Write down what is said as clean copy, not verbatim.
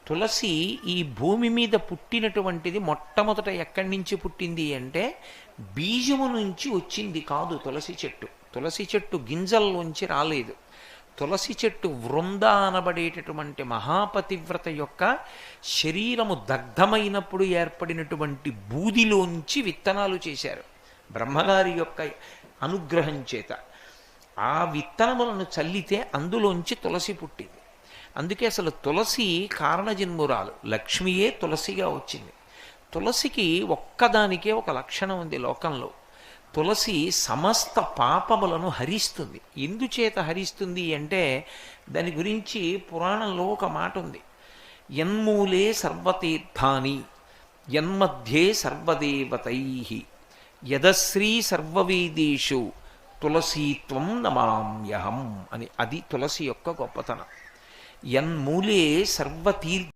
తులసి ఈ భూమి మీద పుట్టినటువంటిది మొట్టమొదట ఎక్కడి నుంచి పుట్టింది అంటే బీజము నుంచి వచ్చింది కాదు తులసి చెట్టు. తులసి చెట్టు గింజల్లోంచి రాలేదు. తులసి చెట్టు వృంద అనబడేటటువంటి మహాపతివ్రత యొక్క శరీరము దగ్ధమైనప్పుడు ఏర్పడినటువంటి బూదిలోంచి విత్తనాలు చేశారు బ్రహ్మగారి యొక్క అనుగ్రహం చేత. ఆ విత్తనములను చల్లితే అందులోంచి తులసి పుట్టింది. అందుకే అసలు తులసి కారణజన్మురాలు, లక్ష్మియే తులసిగా వచ్చింది. తులసికి ఒక్కదానికే ఒక లక్షణం ఉంది లోకంలో. తులసి సమస్త పాపములను హరిస్తుంది. ఎందుచేత హరిస్తుంది అంటే దాని గురించి పురాణంలో ఒక మాట ఉంది. యన్మూలే సర్వతీర్థాని యన్మధ్యే సర్వదేవతై యదశ్రీ సర్వవేదేషు తులసీత్వం నమామ్యహం అని. అది తులసి యొక్క గొప్పతనం. యన్మూలే సర్వతీర్థ